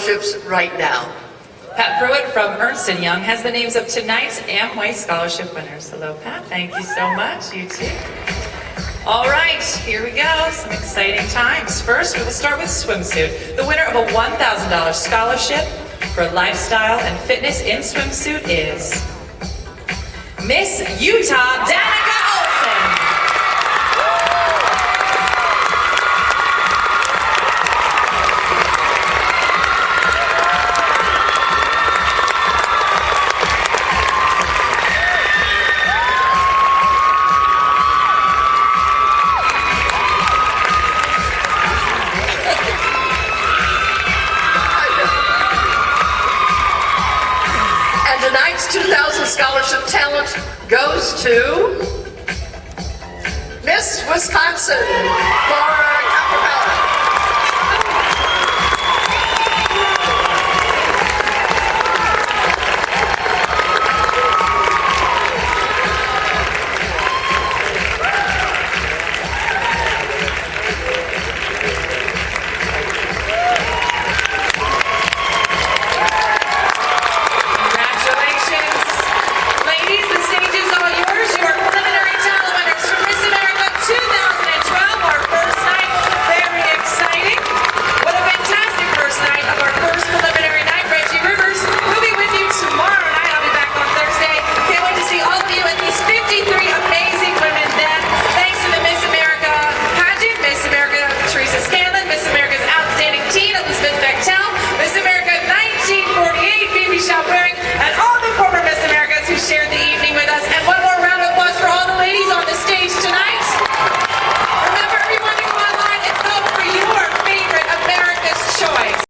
scholarships right now. Pat Pruitt from Ernst & Young has the names of tonight's Amway Scholarship winners. Hello, Pat. Thank you so much. You too. All right, here we go. Some exciting times. First, we will start with swimsuit. The winner of a $1,000 scholarship for lifestyle and fitness in swimsuit is Miss Utah Danica Olson. Tonight's 2000 scholarship talent goes to Miss Wisconsin, Laura